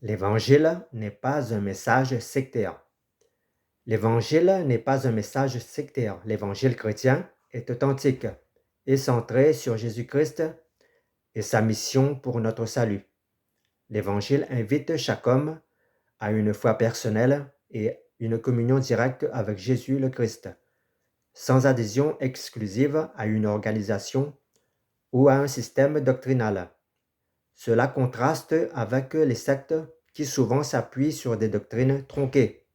L'Évangile n'est pas un message sectaire. L'Évangile n'est pas un message sectaire. L'Évangile chrétien est authentique et centré sur Jésus-Christ et sa mission pour notre salut. L'Évangile invite chaque homme à une foi personnelle et une communion directe avec Jésus le Christ, sans adhésion exclusive à une organisation ou à un système doctrinal. Cela contraste avec les sectes qui souvent s'appuient sur des doctrines tronquées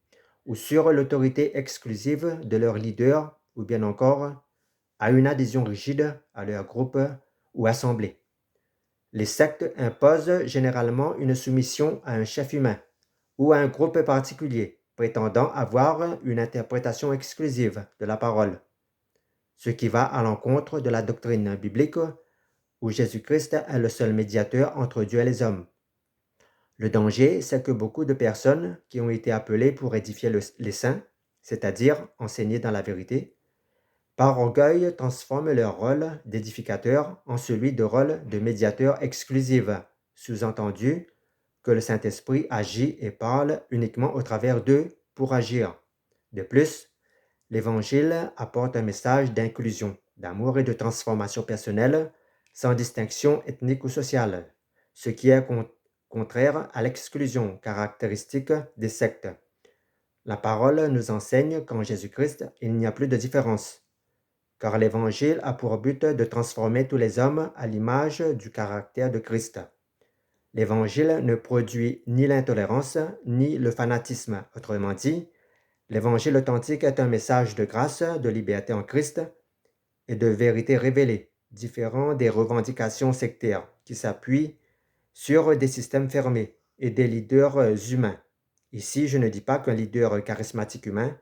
ou sur l'autorité exclusive de leur leader ou bien encore à une adhésion rigide à leur groupe ou assemblée. Les sectes imposent généralement une soumission à un chef humain ou à un groupe particulier, prétendant avoir une interprétation exclusive de la parole, ce qui va à l'encontre de la doctrine biblique où Jésus-Christ est le seul médiateur entre Dieu et les hommes. Le danger, c'est que beaucoup de personnes qui ont été appelées pour édifier les saints, c'est-à-dire enseigner dans la vérité, par orgueil transforment leur rôle d'édificateur en celui de rôle de médiateur exclusif, sous-entendu que le Saint-Esprit agit et parle uniquement au travers d'eux pour agir. De plus, l'Évangile apporte un message d'inclusion, d'amour et de transformation personnelle sans distinction ethnique ou sociale, ce qui est contraire à l'exclusion caractéristique des sectes. La parole nous enseigne qu'en Jésus-Christ, il n'y a plus de différence, car l'Évangile a pour but de transformer tous les hommes à l'image du caractère de Christ. L'Évangile ne produit ni l'intolérance ni le fanatisme. Autrement dit, l'Évangile authentique est un message de grâce, de liberté en Christ et de vérité révélée, différent des revendications sectaires qui s'appuient sur des systèmes fermés et des leaders humains. Ici, je ne dis pas qu'un leader charismatique humain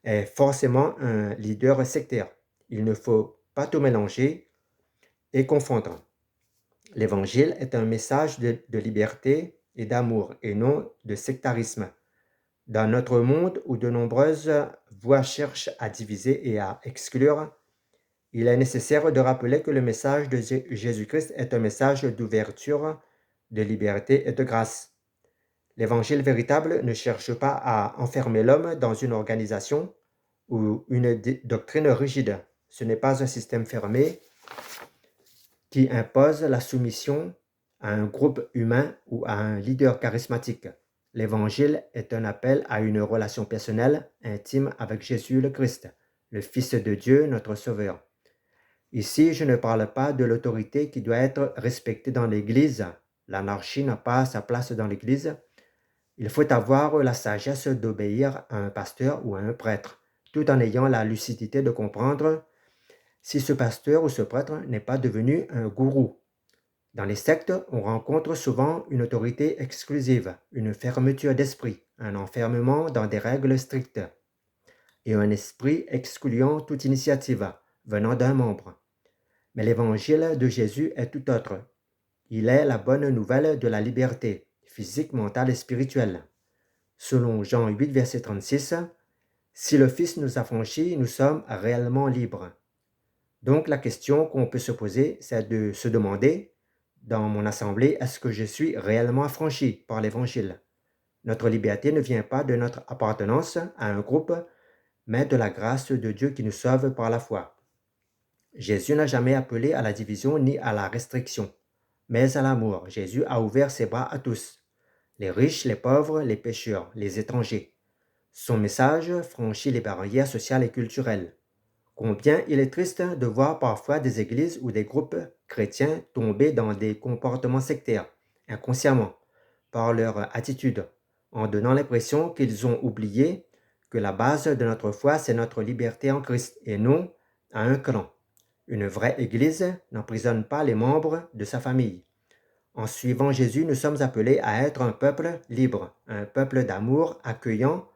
est forcément un leader sectaire. Il ne faut pas tout mélanger et confondre. L'Évangile est un message de liberté et d'amour et non de sectarisme. Dans notre monde où de nombreuses voix cherchent à diviser et à exclure, il est nécessaire de rappeler que le message de Jésus-Christ est un message d'ouverture, de liberté et de grâce. L'Évangile véritable ne cherche pas à enfermer l'homme dans une organisation ou une doctrine rigide. Ce n'est pas un système fermé qui impose la soumission à un groupe humain ou à un leader charismatique. L'Évangile est un appel à une relation personnelle, intime avec Jésus le Christ, le Fils de Dieu, notre Sauveur. Ici, je ne parle pas de l'autorité qui doit être respectée dans l'Église. L'anarchie n'a pas sa place dans l'Église. Il faut avoir la sagesse d'obéir à un pasteur ou à un prêtre, tout en ayant la lucidité de comprendre si ce pasteur ou ce prêtre n'est pas devenu un gourou. Dans les sectes, on rencontre souvent une autorité exclusive, une fermeture d'esprit, un enfermement dans des règles strictes et un esprit excluant toute initiative venant d'un membre. Mais l'évangile de Jésus est tout autre. Il est la bonne nouvelle de la liberté, physique, mentale et spirituelle. Selon Jean 8, verset 36, si le Fils nous a franchis, nous sommes réellement libres. Donc la question qu'on peut se poser, c'est de se demander, dans mon assemblée, est-ce que je suis réellement affranchi par l'Évangile? Notre liberté ne vient pas de notre appartenance à un groupe, mais de la grâce de Dieu qui nous sauve par la foi. Jésus n'a jamais appelé à la division ni à la restriction, mais à l'amour. Jésus a ouvert ses bras à tous, les riches, les pauvres, les pécheurs, les étrangers. Son message franchit les barrières sociales et culturelles. Combien il est triste de voir parfois des églises ou des groupes chrétiens tomber dans des comportements sectaires, inconsciemment, par leur attitude, en donnant l'impression qu'ils ont oublié que la base de notre foi, c'est notre liberté en Christ et non à un clan. Une vraie Église n'emprisonne pas les membres de sa famille. En suivant Jésus, nous sommes appelés à être un peuple libre, un peuple d'amour, accueillant,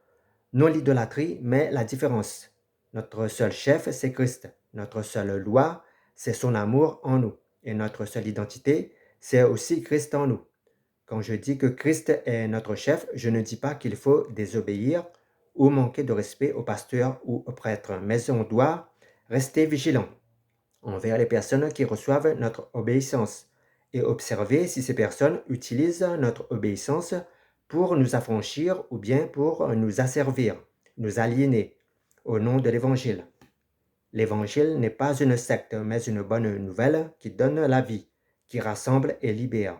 non l'idolâtrie, mais la différence. Notre seul chef, c'est Christ. Notre seule loi, c'est son amour en nous. Et notre seule identité, c'est aussi Christ en nous. Quand je dis que Christ est notre chef, je ne dis pas qu'il faut désobéir ou manquer de respect au pasteur ou au prêtre, mais on doit rester vigilant envers les personnes qui reçoivent notre obéissance et observer si ces personnes utilisent notre obéissance pour nous affranchir ou bien pour nous asservir, nous aliéner au nom de l'Évangile. L'Évangile n'est pas une secte, mais une bonne nouvelle qui donne la vie, qui rassemble et libère.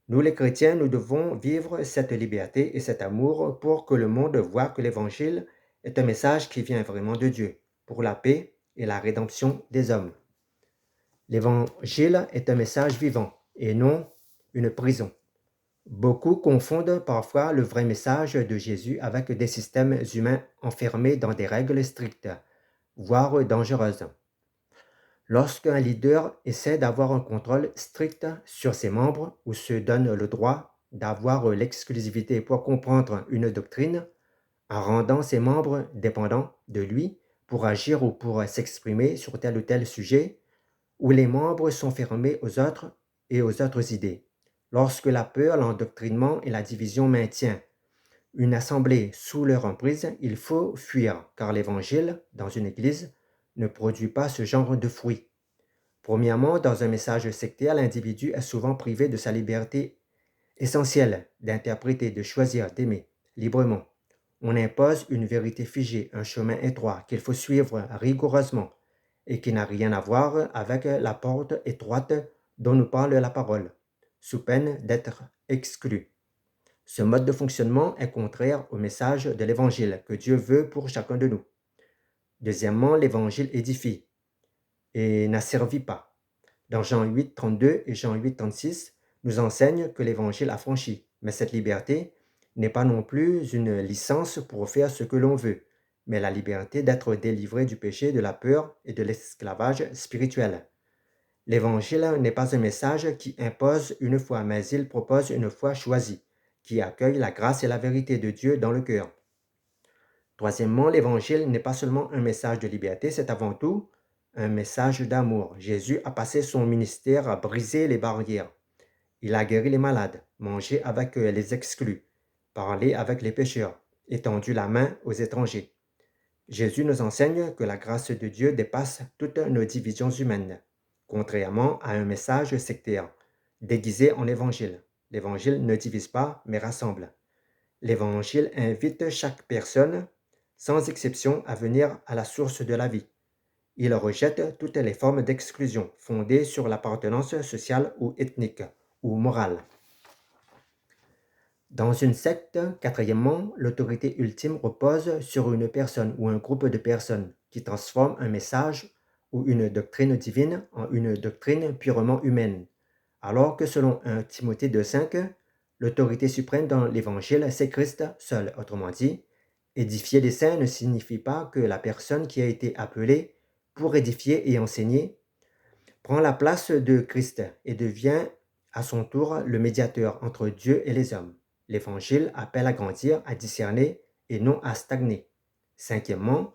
Nous les chrétiens, nous devons vivre cette liberté et cet amour pour que le monde voie que l'Évangile est un message qui vient vraiment de Dieu, pour la paix et la rédemption des hommes. L'Évangile est un message vivant et non une prison. Beaucoup confondent parfois le vrai message de Jésus avec des systèmes humains enfermés dans des règles strictes, voire dangereuses. Lorsqu'un leader essaie d'avoir un contrôle strict sur ses membres ou se donne le droit d'avoir l'exclusivité pour comprendre une doctrine, en rendant ses membres dépendants de lui pour agir ou pour s'exprimer sur tel ou tel sujet, où les membres sont fermés aux autres et aux autres idées. Lorsque la peur, l'endoctrinement et la division maintiennent une assemblée sous leur emprise, il faut fuir, car l'Évangile, dans une église, ne produit pas ce genre de fruits. Premièrement, dans un message sectaire, l'individu est souvent privé de sa liberté essentielle d'interpréter, de choisir, d'aimer librement. On impose une vérité figée, un chemin étroit qu'il faut suivre rigoureusement et qui n'a rien à voir avec la porte étroite dont nous parle la parole, sous peine d'être exclu. Ce mode de fonctionnement est contraire au message de l'Évangile que Dieu veut pour chacun de nous. Deuxièmement, l'Évangile édifie et n'asservit pas. Dans Jean 8, 32 et Jean 8, 36, nous enseigne que l'Évangile affranchit, mais cette liberté n'est pas non plus une licence pour faire ce que l'on veut, mais la liberté d'être délivré du péché, de la peur et de l'esclavage spirituel. L'Évangile n'est pas un message qui impose une foi, mais il propose une foi choisie, qui accueille la grâce et la vérité de Dieu dans le cœur. Troisièmement, l'Évangile n'est pas seulement un message de liberté, c'est avant tout un message d'amour. Jésus a passé son ministère à briser les barrières. Il a guéri les malades, mangé avec les exclus, parlé avec les pécheurs, étendu la main aux étrangers. Jésus nous enseigne que la grâce de Dieu dépasse toutes nos divisions humaines, contrairement à un message sectaire, déguisé en évangile. L'évangile ne divise pas, mais rassemble. L'évangile invite chaque personne, sans exception, à venir à la source de la vie. Il rejette toutes les formes d'exclusion fondées sur l'appartenance sociale ou ethnique ou morale. Dans une secte, quatrièmement, l'autorité ultime repose sur une personne ou un groupe de personnes qui transforment un message ou une doctrine divine en une doctrine purement humaine, alors que selon 1 Timothée 2,5, l'autorité suprême dans l'Évangile, c'est Christ seul. Autrement dit, édifier les saints ne signifie pas que la personne qui a été appelée pour édifier et enseigner prend la place de Christ et devient à son tour le médiateur entre Dieu et les hommes. L'Évangile appelle à grandir, à discerner et non à stagner. Cinquièmement,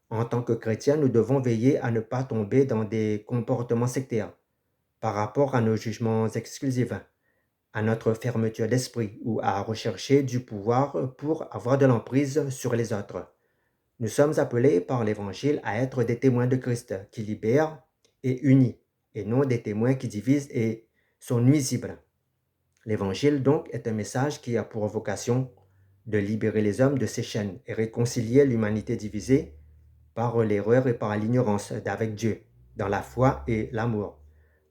en tant que chrétiens, nous devons veiller à ne pas tomber dans des comportements sectaires par rapport à nos jugements exclusifs, à notre fermeture d'esprit ou à rechercher du pouvoir pour avoir de l'emprise sur les autres. Nous sommes appelés par l'Évangile à être des témoins de Christ qui libèrent et unissent, et non des témoins qui divisent et sont nuisibles. L'Évangile donc est un message qui a pour vocation de libérer les hommes de ces chaînes et réconcilier l'humanité divisée par l'erreur et par l'ignorance d'avec Dieu, dans la foi et l'amour.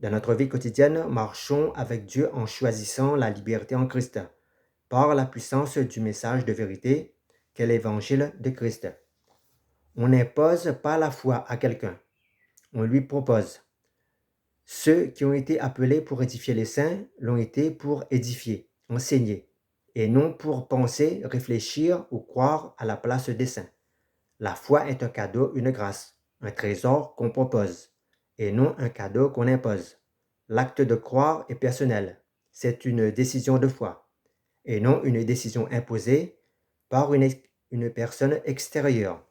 Dans notre vie quotidienne, marchons avec Dieu en choisissant la liberté en Christ, par la puissance du message de vérité qu'est l'Évangile de Christ. On n'impose pas la foi à quelqu'un, on lui propose. Ceux qui ont été appelés pour édifier les saints l'ont été pour édifier, enseigner, et non pour penser, réfléchir ou croire à la place des saints. La foi est un cadeau, une grâce, un trésor qu'on propose, et non un cadeau qu'on impose. L'acte de croire est personnel, c'est une décision de foi, et non une décision imposée par une personne extérieure.